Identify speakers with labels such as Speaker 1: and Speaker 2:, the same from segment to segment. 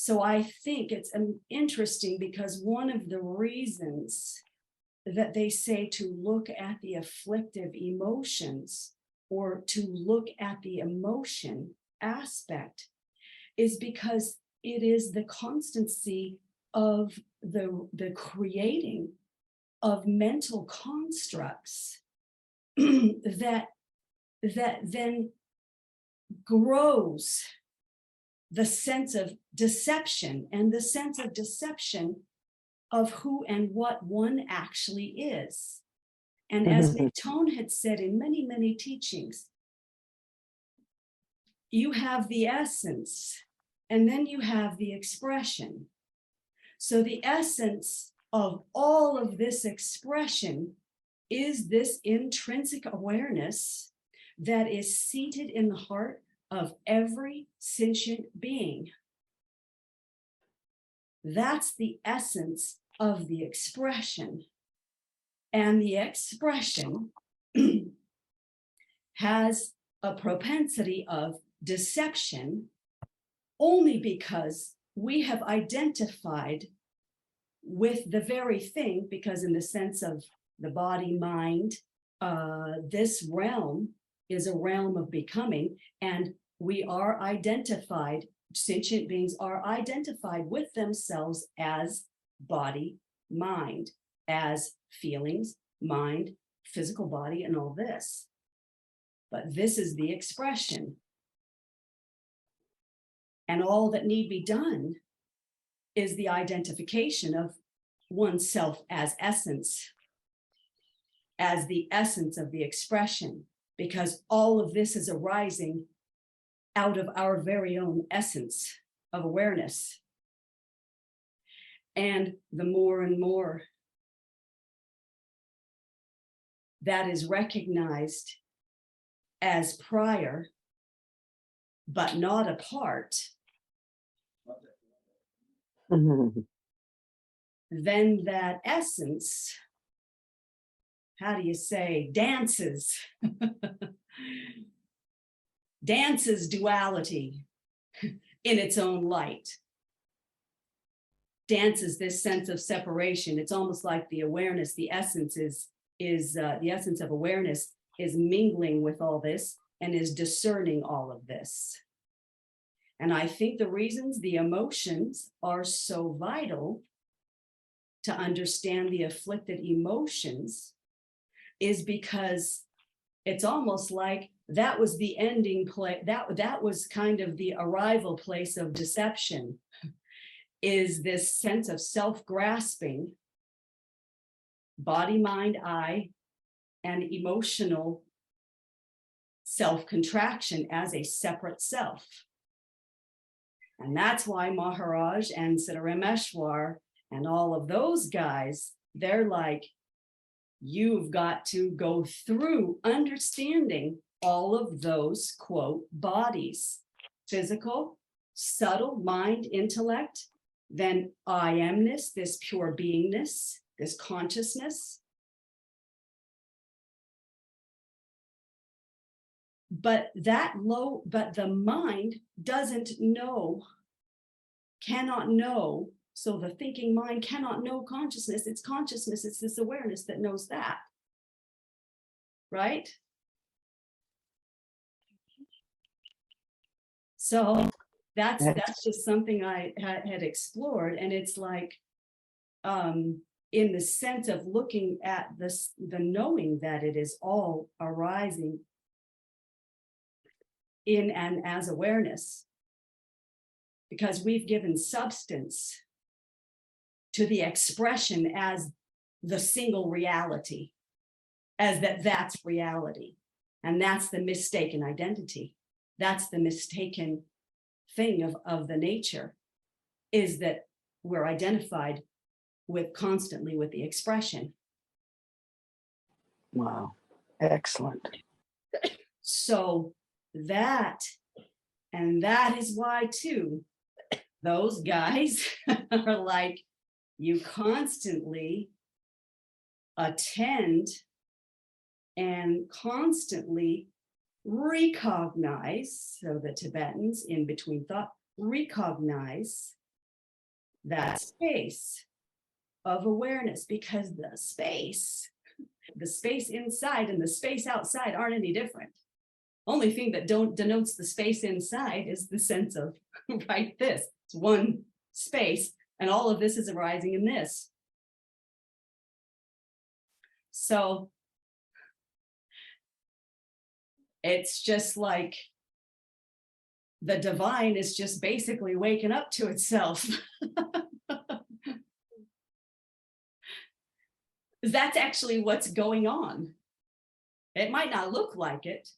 Speaker 1: So I think it's interesting because one of the reasons that they say to look at the afflictive emotions or to look at the emotion aspect is because it is the constancy of the creating of mental constructs that then grows the sense of deception and the sense of deception of who and what one actually is. And as Ngeton had said in many, many teachings, you have the essence and then you have the expression. So the essence of all of this expression is this intrinsic awareness that is seated in the heart of every sentient being. That's the essence of the expression. And the expression has a propensity of deception only because we have identified with the very thing, because in the sense of the body, mind, this realm is a realm of becoming, and we are identified, sentient beings are identified with themselves as body, mind, as feelings, mind, physical body, and all this. But this is the expression. And all that need be done is the identification of oneself as essence, as the essence of the expression, because all of this is arising out of our very own essence of awareness. And the more and more that is recognized as prior, but not a part, then that essence, how do you say, dances duality in its own light, dances this sense of separation. It's almost like the awareness, the essence is the essence of awareness is mingling with all this and is discerning all of this. And I think the reasons the emotions are so vital to understand the afflicted emotions is because it's almost like that was the ending place, that was kind of the arrival place of deception, is this sense of self-grasping, body, mind, I, and emotional self-contraction as a separate self. And that's why Maharaj and Siddharameshwar and all of those guys, they're like, you've got to go through understanding all of those, quote, bodies, physical, subtle, mind, intellect, then I amness, this pure beingness, this consciousness. But the mind doesn't know, cannot know. So the thinking mind cannot know consciousness. It's consciousness, it's this awareness that knows that, right? So that's just something I had explored. And it's like, in the sense of looking at this, the knowing that it is all arising in and as awareness, because we've given substance to the expression as the single reality, as that's reality. And that's the mistaken identity. That's the mistaken thing of the nature, is that we're identified with constantly with the expression.
Speaker 2: Wow, excellent.
Speaker 1: So that is why too, those guys are like, you constantly attend and constantly recognize, so the Tibetans in between thought, recognize that space of awareness, because the space inside and the space outside aren't any different. Only thing that denotes the space inside is the sense of, right, this. It's one space, and all of this is arising in this. So it's just like the divine is just basically waking up to itself. That's actually what's going on. It might not look like it.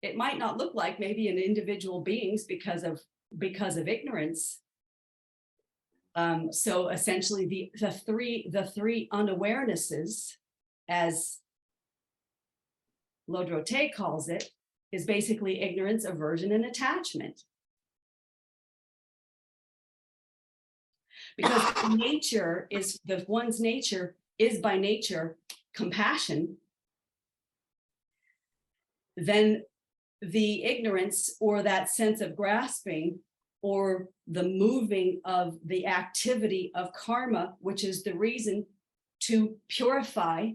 Speaker 1: It might not look like maybe in individual beings because of ignorance. So essentially the three unawarenesses, as Lodrote calls it, is basically ignorance, aversion, and attachment. Because one's nature is by nature compassion, then the ignorance or that sense of grasping or the moving of the activity of karma, which is the reason to purify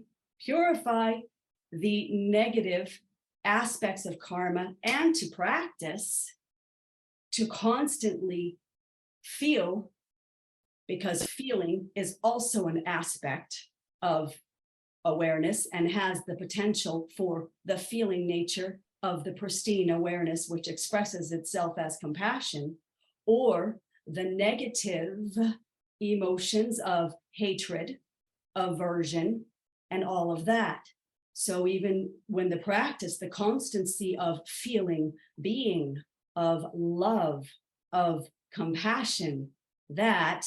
Speaker 1: the negative aspects of karma, and to practice to constantly feel, because feeling is also an aspect of awareness and has the potential for the feeling nature of the pristine awareness, which expresses itself as compassion, or the negative emotions of hatred, aversion, and all of that. So even when the practice, the constancy of feeling, being, of love, of compassion, that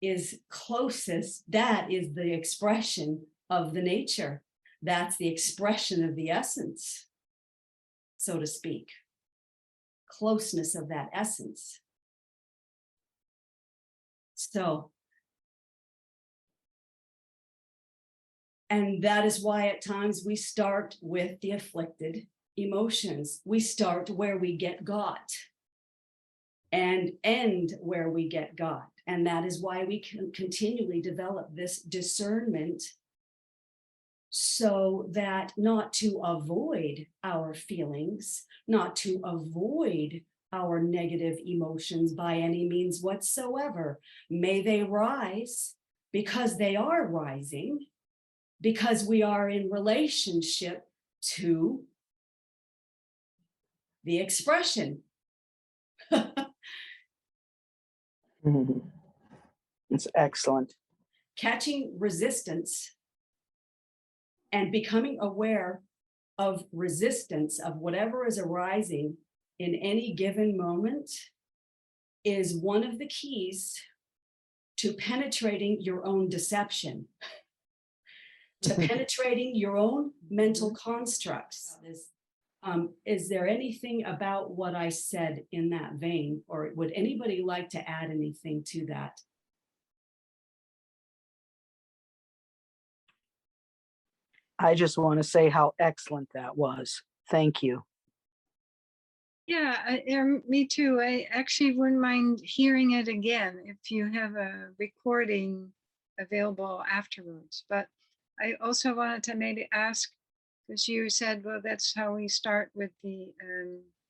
Speaker 1: is closest, that is the expression of the nature. That's the expression of the essence, so to speak. Closeness of that essence. So, and that is why at times we start with the afflicted emotions. We start where we get got and end where we get got. And that is why we can continually develop this discernment, so that not to avoid our feelings, not to avoid our negative emotions by any means whatsoever. May they rise, because they are rising, because we are in relationship to the expression.
Speaker 2: It's excellent.
Speaker 1: Catching resistance and becoming aware of resistance of whatever is arising in any given moment is one of the keys to penetrating your own deception, to penetrating your own mental constructs. Is there anything about what I said in that vein, or would anybody like to add anything to that?
Speaker 2: I just want to say how excellent that was. Thank you.
Speaker 3: Yeah, me too. I actually wouldn't mind hearing it again if you have a recording available afterwards. But I also wanted to maybe ask, because you said, well, that's how we start with the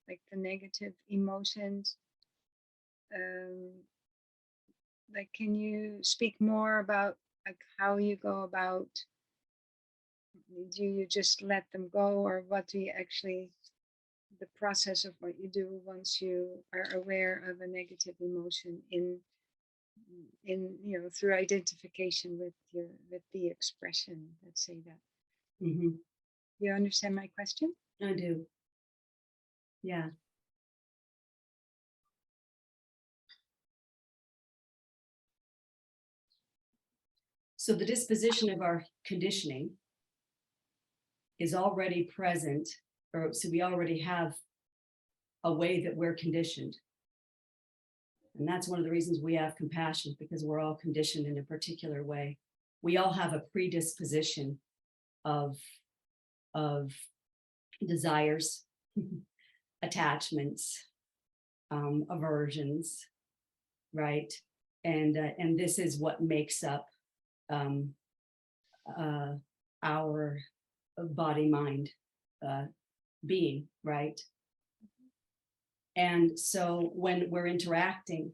Speaker 3: like the negative emotions. Like, can you speak more about like how you go about? Do you just let them go, or what do you actually, the process of what you do once you are aware of a negative emotion in through identification with the expression, let's say that.
Speaker 1: Mm-hmm.
Speaker 3: You understand my question?
Speaker 1: I do. Yeah. So the disposition of our conditioning is already present, or so we already have a way that we're conditioned. And that's one of the reasons we have compassion, because we're all conditioned in a particular way. We all have a predisposition of desires, attachments, aversions, right? And this is what makes up our body mind being, right? And so when we're interacting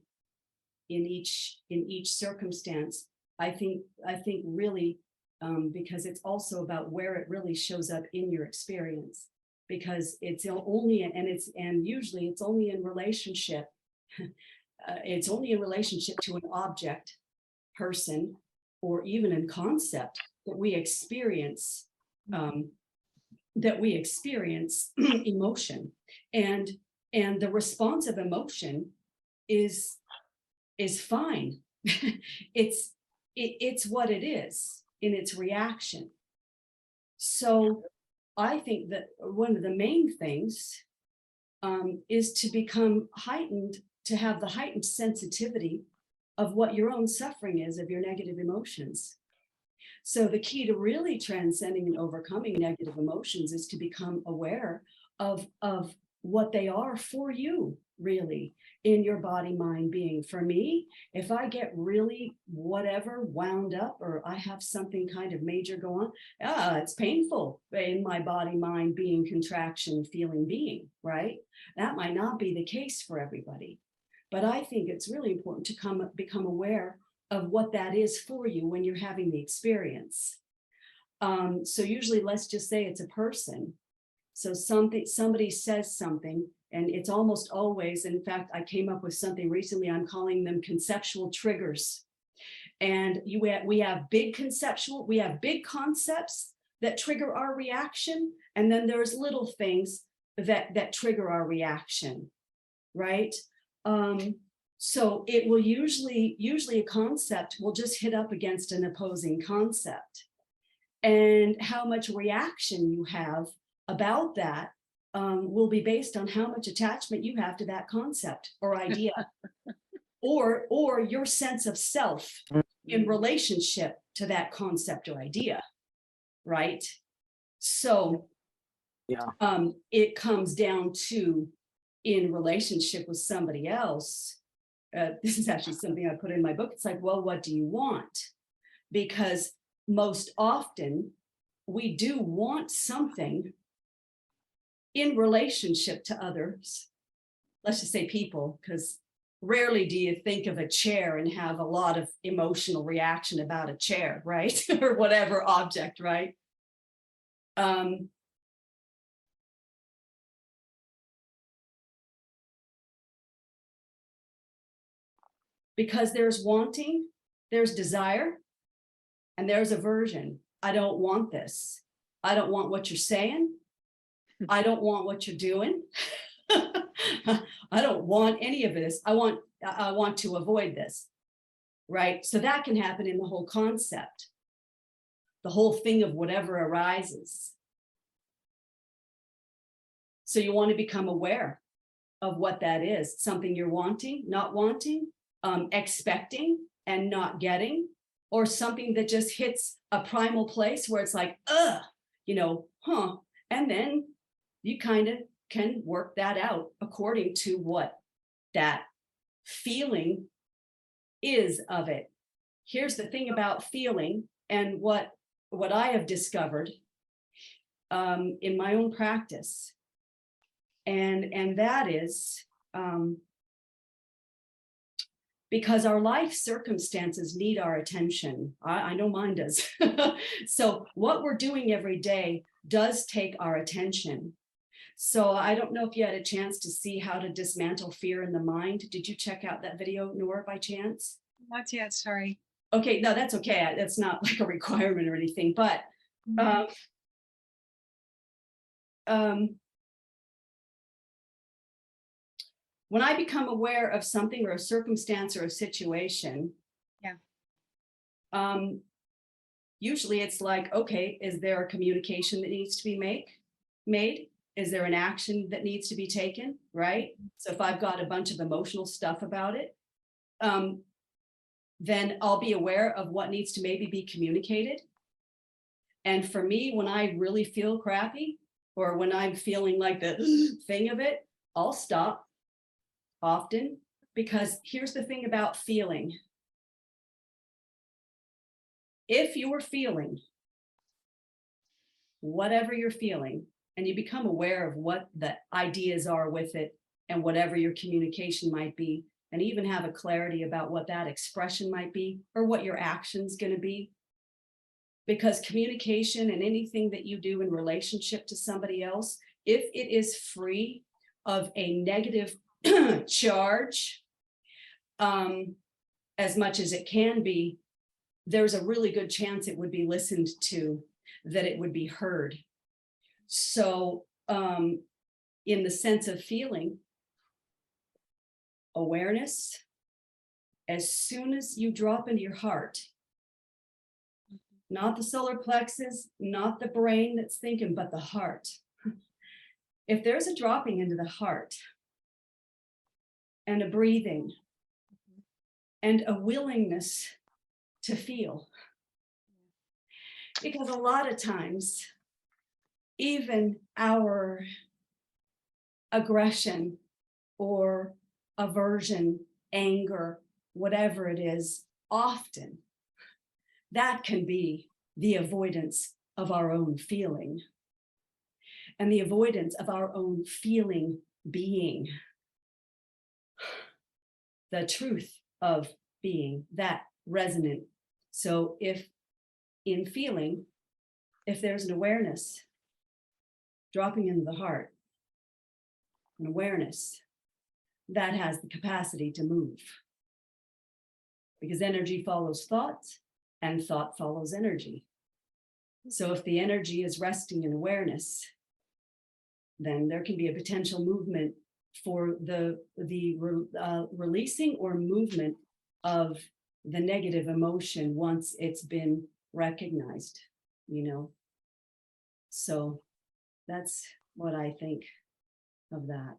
Speaker 1: in each circumstance, I think really, because it's also about where it really shows up in your experience, because it's only, and usually it's only in relationship. It's only in relationship to an object, person, or even in concept that we experience emotion, and the response of emotion is fine. It's what it is in its reaction. So I think that one of the main things is to become heightened, to have the heightened sensitivity of what your own suffering is, of your negative emotions. So the key to really transcending and overcoming negative emotions is to become aware of what they are for you, really, in your body, mind, being. For me, if I get really whatever wound up, or I have something kind of major go on, it's painful in my body, mind, being, contraction, feeling, being, right? That might not be the case for everybody. But I think it's really important to become aware of what that is for you when you're having the experience. So usually, let's just say it's a person. So somebody says something, and it's almost always, in fact, I came up with something recently, I'm calling them conceptual triggers. And we have big concepts that trigger our reaction, and then there's little things that trigger our reaction, right? So it will usually a concept will just hit up against an opposing concept, and how much reaction you have about that will be based on how much attachment you have to that concept or idea, or your sense of self in relationship to that concept or idea, right? So
Speaker 2: Yeah.
Speaker 1: it comes down to, in relationship with somebody else, this is actually something I put in my book. It's like, well, what do you want? Because most often we do want something in relationship to others. Let's just say people, because rarely do you think of a chair and have a lot of emotional reaction about a chair, right? Or whatever object, right? Because there's wanting, there's desire, and there's aversion. I don't want this. I don't want what you're saying. I don't want what you're doing. I don't want any of this. I want to avoid this, right? So that can happen in the whole concept, the whole thing of whatever arises. So you want to become aware of what that is, something you're wanting, not wanting, expecting and not getting, or something that just hits a primal place where it's like, and then you kind of can work that out according to what that feeling is of it. Here's the thing about feeling, and what I have discovered in my own practice, and that is because our life circumstances need our attention. I know mine does. So what we're doing every day does take our attention. So I don't know if you had a chance to see how to dismantle fear in the mind. Did you check out that video, Nora, by chance?
Speaker 3: Not yet, sorry.
Speaker 1: Okay, no, that's okay. That's not like a requirement or anything, but when I become aware of something or a circumstance or a situation, usually it's like, okay, is there a communication that needs to be made? Is there an action that needs to be taken, right? So if I've got a bunch of emotional stuff about it, then I'll be aware of what needs to maybe be communicated. And for me, when I really feel crappy, or when I'm feeling like the thing of it, I'll stop often, because here's the thing about feeling. if you're feeling whatever you're feeling, and you become aware of what the ideas are with it and whatever your communication might be, and even have a clarity about what that expression might be or what your action's going to be. Because communication and anything that you do in relationship to somebody else, if it is free of a negative charge, as much as it can be, there's a really good chance it would be listened to, that it would be heard. So in the sense of feeling, awareness, as soon as you drop into your heart, not the solar plexus, not the brain that's thinking, but the heart. If there's a dropping into the heart and a breathing and a willingness to feel, because a lot of times, even our aggression or aversion, anger, whatever it is, often that can be the avoidance of our own feeling and the avoidance of our own feeling being the truth of being that resonant. So if in feeling, if there's an awareness dropping into the heart, an awareness that has the capacity to move, because energy follows thought and thought follows energy. So if the energy is resting in awareness, then there can be a potential movement for the releasing or movement of the negative emotion once it's been recognized, you know. So that's what I think of that,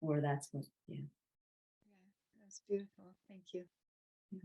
Speaker 1: or that's what, yeah.
Speaker 3: Yeah, that's beautiful. Thank you.
Speaker 1: Yeah.